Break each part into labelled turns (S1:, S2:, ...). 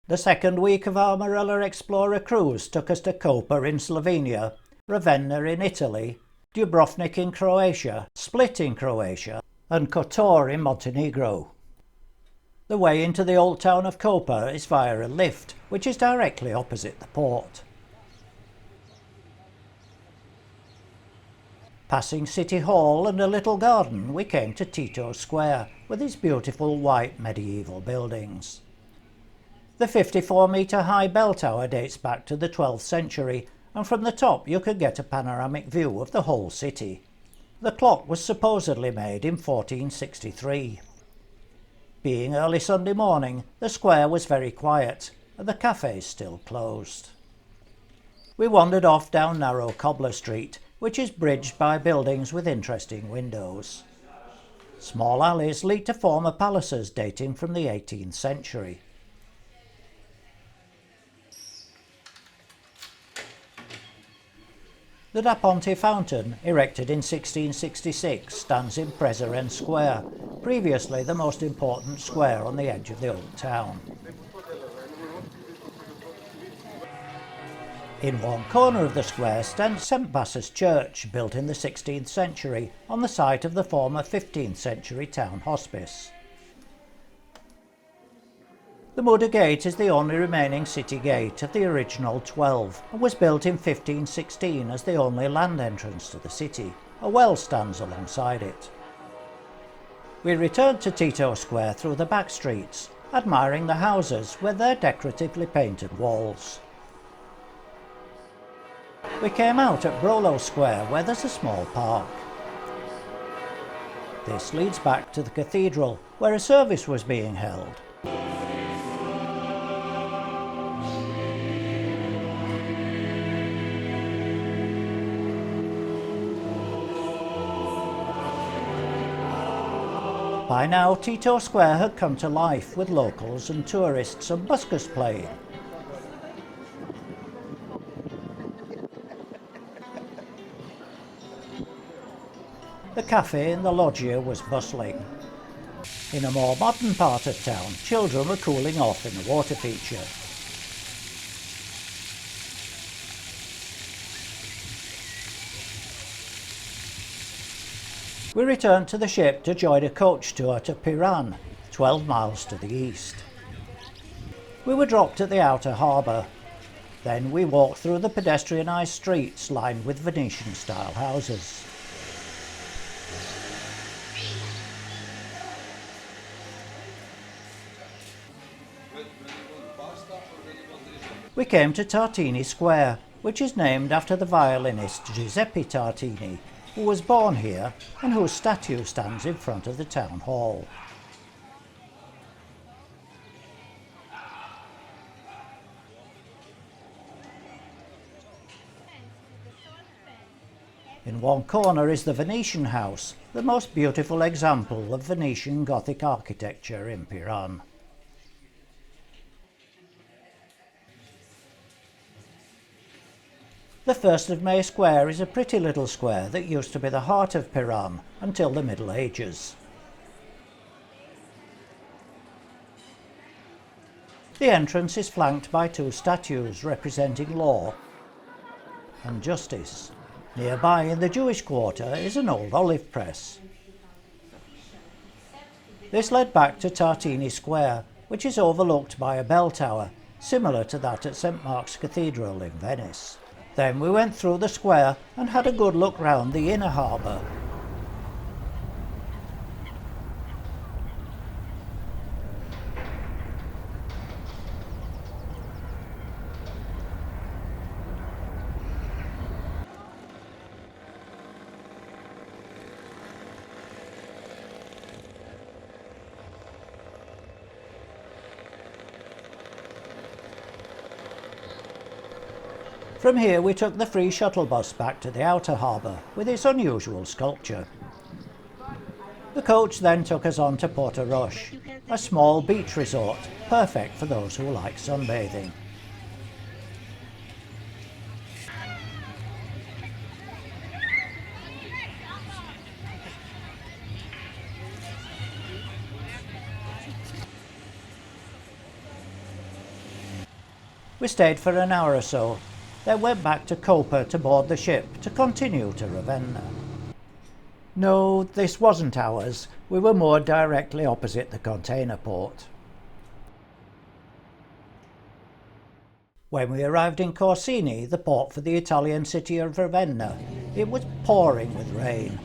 S1: The second week of our Marella Explorer cruise took us to Koper in Slovenia, Ravenna in Italy, Dubrovnik in Croatia, Split in Croatia, and Kotor in Montenegro. The way into the old town of Koper is via a lift, which is directly opposite the port. Passing City Hall and a little garden, we came to Tito Square, with its beautiful white medieval buildings. The 54-metre-high bell tower dates back to the 12th century, and from the top you could get a panoramic view of the whole city. The clock was supposedly made in 1463. Being early Sunday morning, the square was very quiet, and the cafes still closed. We wandered off down narrow Cobbler Street, which is bridged by buildings with interesting windows. Small alleys lead to former palaces dating from the 18th century. The Da Ponte fountain, erected in 1666, stands in Prezeren Square, previously the most important square on the edge of the old town. In one corner of the square stands St. Bassa's Church, built in the 16th century, on the site of the former 15th century town hospice. The Muda Gate is the only remaining city gate of the original 12 and was built in 1516 as the only land entrance to the city. A well stands alongside it. We returned to Tito Square through the back streets, admiring the houses with their decoratively painted walls. We came out at Brolo Square, where there's a small park. This leads back to the cathedral, where a service was being held. By now, Tito Square had come to life with locals and tourists and buskers playing. The cafe in the loggia was bustling. In a more modern part of town, children were cooling off in the water feature. We returned to the ship to join a coach tour to Piran, 12 miles to the east. We were dropped at the outer harbour. Then we walked through the pedestrianised streets lined with Venetian-style houses. We came to Tartini Square, which is named after the violinist Giuseppe Tartini, who was born here and whose statue stands in front of the town hall. In one corner is the Venetian house, the most beautiful example of Venetian Gothic architecture in Piran. The 1st of May Square is a pretty little square that used to be the heart of Piran until the Middle Ages. The entrance is flanked by 2 statues representing law and justice. Nearby in the Jewish quarter is an old olive press. This led back to Tartini Square, which is overlooked by a bell tower, similar to that at St. Mark's Cathedral in Venice. Then we went through the square and had a good look round the inner harbour. From here we took the free shuttle bus back to the outer harbour with its unusual sculpture. The coach then took us on to Porto Roche, a small beach resort, perfect for those who like sunbathing. We stayed for an hour or so, then went back to Koper to board the ship to continue to Ravenna. No, this wasn't ours. We were moored directly opposite the container port. When we arrived in Corsini, the port for the Italian city of Ravenna, it was pouring with rain.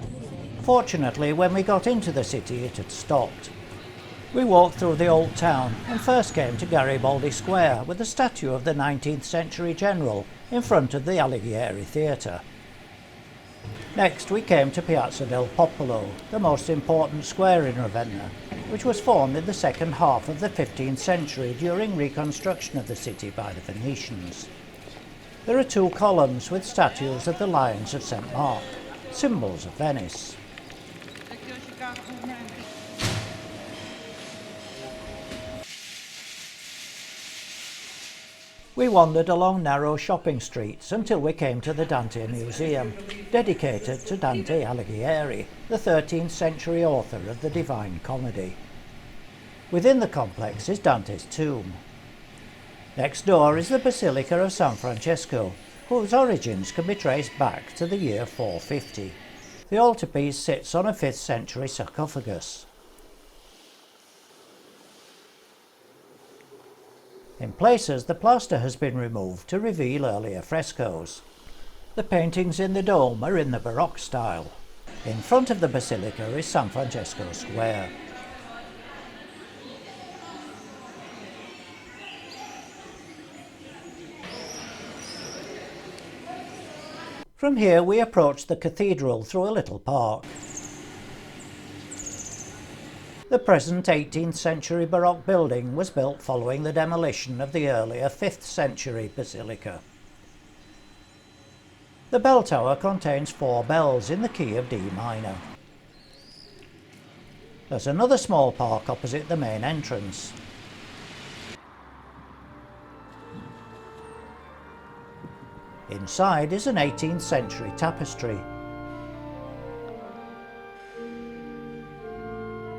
S1: Fortunately, when we got into the city, it had stopped. We walked through the old town and first came to Garibaldi Square with a statue of the 19th century general in front of the Alighieri Theatre. Next we came to Piazza del Popolo, the most important square in Ravenna, which was formed in the second half of the 15th century during reconstruction of the city by the Venetians. There are two columns with statues of the Lions of St. Mark, symbols of Venice. We wandered along narrow shopping streets until we came to the Dante Museum, dedicated to Dante Alighieri, the 13th century author of the Divine Comedy. Within the complex is Dante's tomb. Next door is the Basilica of San Francesco, whose origins can be traced back to the year 450. The altarpiece sits on a 5th century sarcophagus. In places, the plaster has been removed to reveal earlier frescoes. The paintings in the dome are in the Baroque style. In front of the basilica is San Francesco Square. From here we approach the cathedral through a little park. The present 18th century Baroque building was built following the demolition of the earlier 5th century basilica. The bell tower contains 4 bells in the key of D minor. There's another small park opposite the main entrance. Inside is an 18th century tapestry.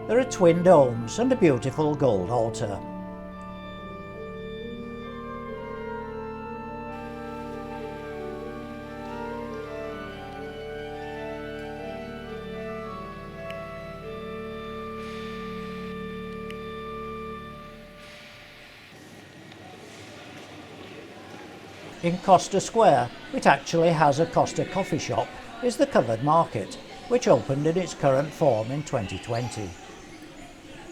S1: There are twin domes and a beautiful gold altar. In Costa Square, which actually has a Costa coffee shop, is the covered market, which opened in its current form in 2020.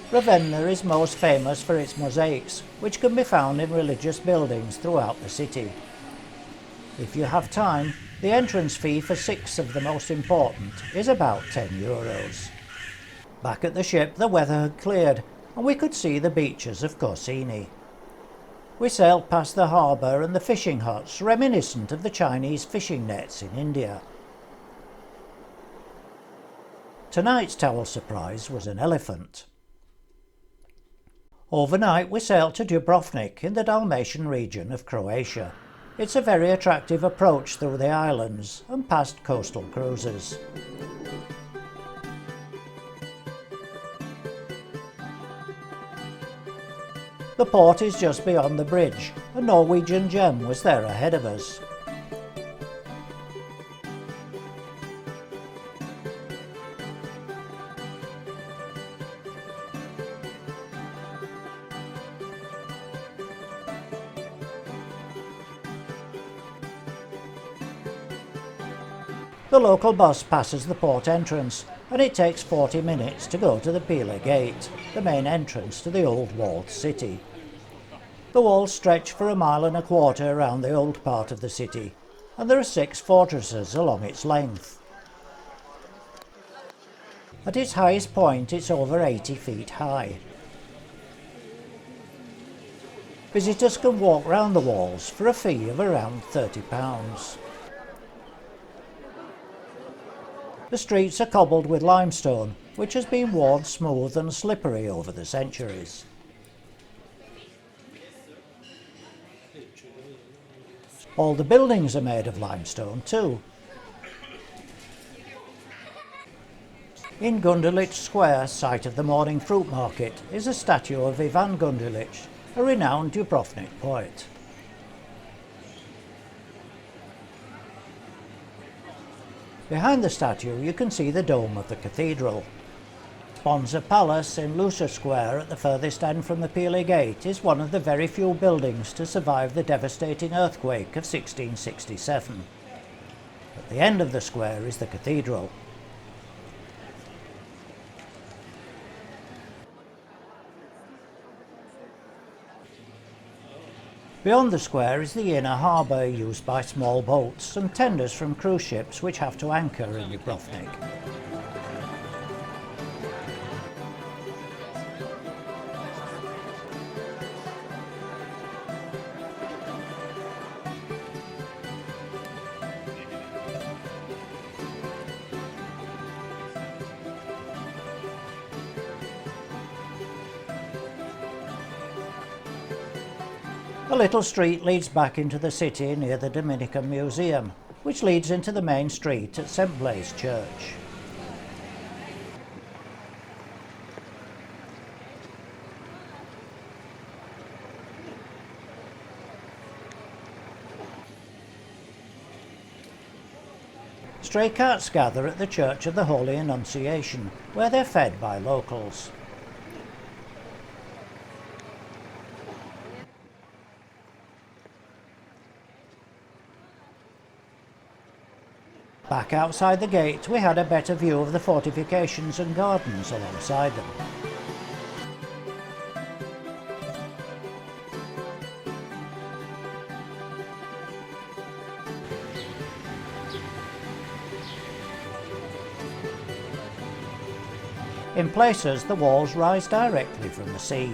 S1: Ravenna is most famous for its mosaics, which can be found in religious buildings throughout the city. If you have time, the entrance fee for 6 of the most important is about €10. Back at the ship, the weather had cleared, and we could see the beaches of Corsini. We sailed past the harbour and the fishing huts, reminiscent of the Chinese fishing nets in India. Tonight's towel surprise was an elephant. Overnight we sailed to Dubrovnik in the Dalmatian region of Croatia. It's a very attractive approach through the islands and past coastal cruises. The port is just beyond the bridge. A Norwegian gem was there ahead of us. The local bus passes the port entrance, and it takes 40 minutes to go to the Pila Gate, the main entrance to the old walled city. The walls stretch for 1.25 miles around the old part of the city, and there are 6 fortresses along its length. At its highest point, it's over 80 feet high. Visitors can walk round the walls for a fee of around £30. The streets are cobbled with limestone, which has been worn smooth and slippery over the centuries. All the buildings are made of limestone too. In Gundulic Square, site of the morning fruit market, is a statue of Ivan Gundulic, a renowned Dubrovnik poet. Behind the statue you can see the dome of the cathedral. Sponza Palace in Lusa Square at the furthest end from the Peely Gate is one of the very few buildings to survive the devastating earthquake of 1667. At the end of the square is the cathedral. Beyond the square is the inner harbour used by small boats and tenders from cruise ships which have to anchor in Dubrovnik. A little street leads back into the city near the Dominican Museum, which leads into the main street at St Blaise Church. Stray cats gather at the Church of the Holy Annunciation, where they're fed by locals. Back outside the gate we had a better view of the fortifications and gardens alongside them. In places the walls rise directly from the sea.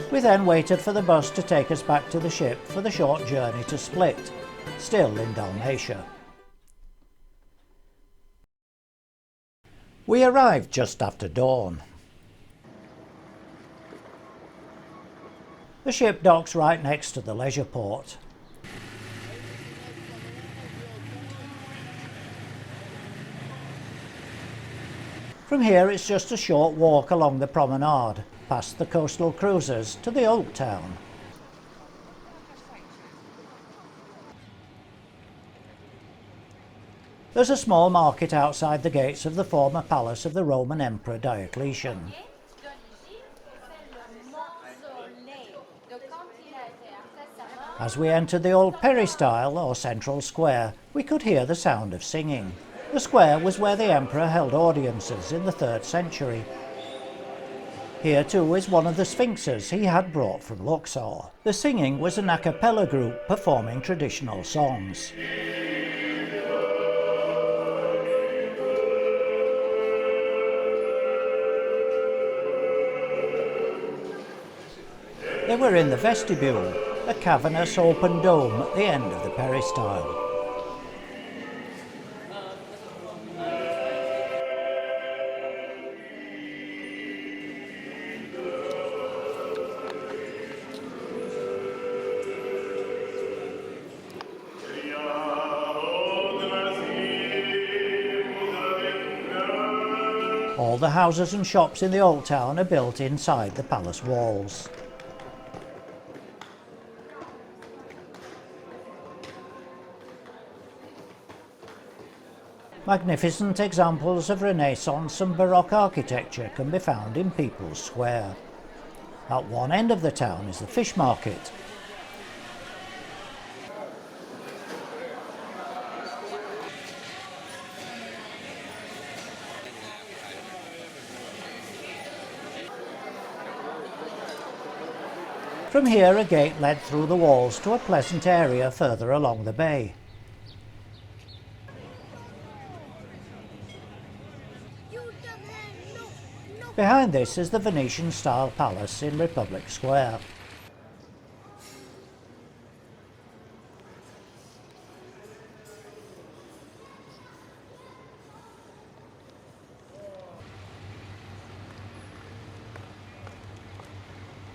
S1: We then waited for the bus to take us back to the ship for the short journey to Split, still in Dalmatia. We arrived just after dawn. The ship docks right next to the leisure port. From here it's just a short walk along the promenade, past the coastal cruisers to the old town. There's a small market outside the gates of the former palace of the Roman Emperor Diocletian. As we entered the old peristyle or central square, we could hear the sound of singing. The square was where the emperor held audiences in the 3rd century. Here too is one of the sphinxes he had brought from Luxor. The singing was an a cappella group performing traditional songs. They were in the vestibule, a cavernous open dome at the end of the peristyle. All the houses and shops in the old town are built inside the palace walls. Magnificent examples of Renaissance and Baroque architecture can be found in People's Square. At one end of the town is the fish market. From here a gate led through the walls to a pleasant area further along the bay. Behind this is the Venetian-style palace in Republic Square.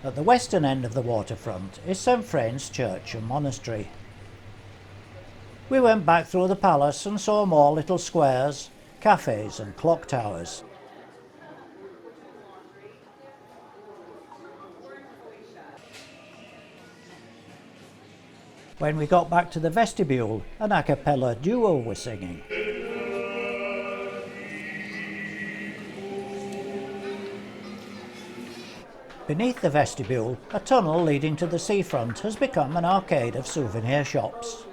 S1: At the western end of the waterfront is St Friend's Church and Monastery. We went back through the palace and saw more little squares, cafes and clock towers. When we got back to the vestibule, an a cappella duo were singing. Beneath the vestibule, a tunnel leading to the seafront has become an arcade of souvenir shops.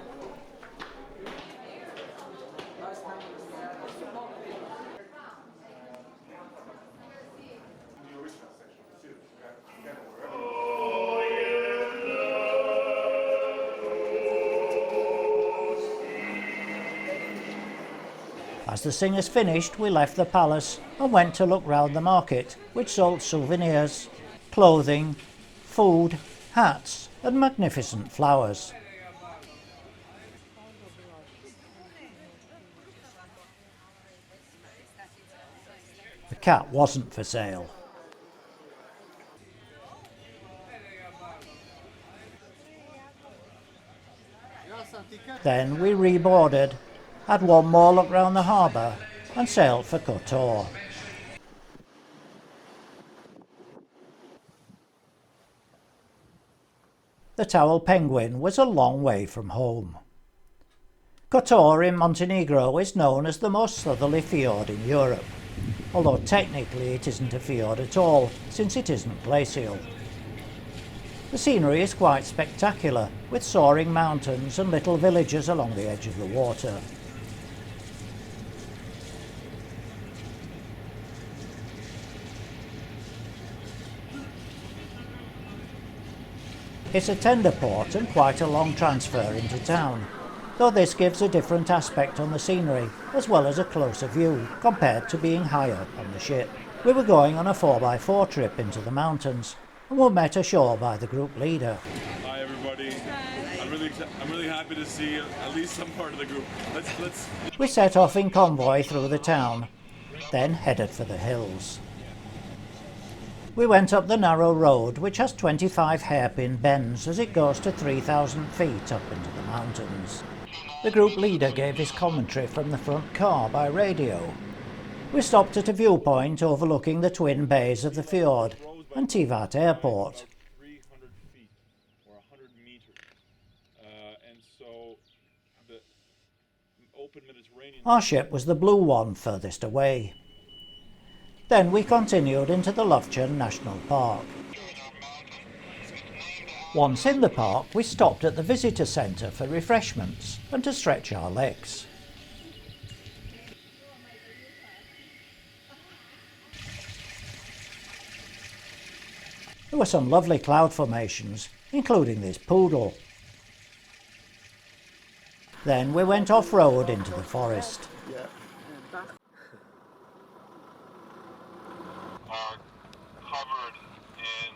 S1: As the singers finished, we left the palace and went to look round the market, which sold souvenirs, clothing, food, hats and magnificent flowers. The cat wasn't for sale. Then we reboarded, had one more look round the harbour and sailed for Kotor. The towel penguin was a long way from home. Kotor in Montenegro is known as the most southerly fjord in Europe, although technically it isn't a fjord at all, since it isn't glacial. The scenery is quite spectacular, with soaring mountains and little villages along the edge of the water. It's a tender port and quite a long transfer into town, though this gives a different aspect on the scenery, as well as a closer view, compared to being high up on the ship. We were going on a 4x4 trip into the mountains, and were met ashore by the group leader.
S2: Hi everybody. I'm really happy to see at least some part of the group. Let's.
S1: We set off in convoy through the town, then headed for the hills. We went up the narrow road, which has 25 hairpin bends as it goes to 3,000 feet up into the mountains. The group leader gave his commentary from the front car by radio. We stopped at a viewpoint overlooking the twin bays of the fjord and Tivat Airport.
S2: 300 feet or 100 meters, and so the open Mediterranean.
S1: Our ship was the blue one furthest away. Then we continued into the Lofoten National Park. Once in the park, we stopped at the visitor centre for refreshments and to stretch our legs. There were some lovely cloud formations, including this poodle. Then we went off-road into the forest.
S2: Covered in.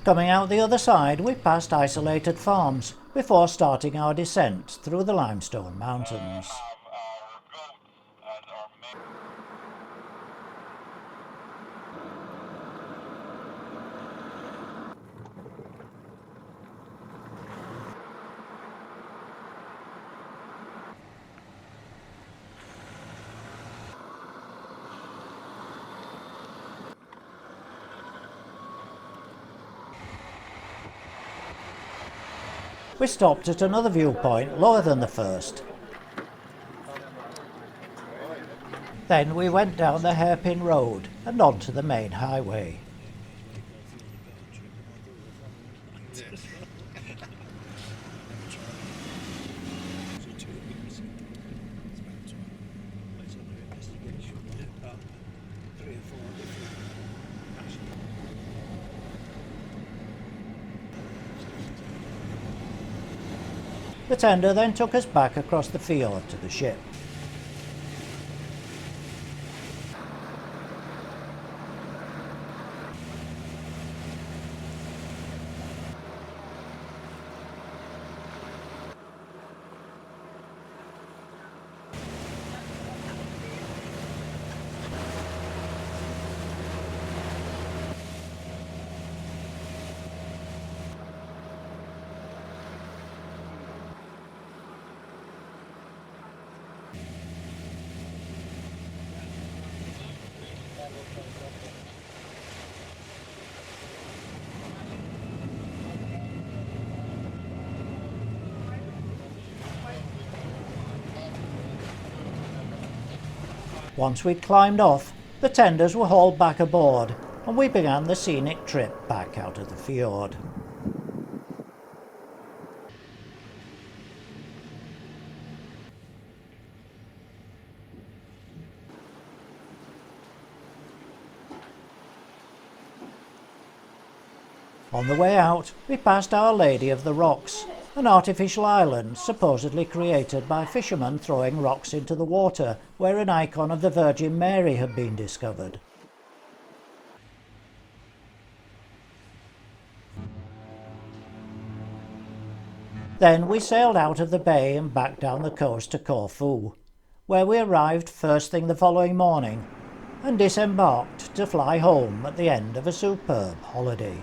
S1: Coming out the other side, we passed isolated farms before starting our descent through the limestone mountains. We stopped at another viewpoint lower than the first. Then we went down the hairpin road and onto the main highway. The tender then took us back across the fjord to the ship. Once we'd climbed off, the tenders were hauled back aboard and we began the scenic trip back out of the fjord. On the way out, we passed Our Lady of the Rocks, an artificial island supposedly created by fishermen throwing rocks into the water where an icon of the Virgin Mary had been discovered. Then we sailed out of the bay and back down the coast to Corfu, where we arrived first thing the following morning and disembarked to fly home at the end of a superb holiday.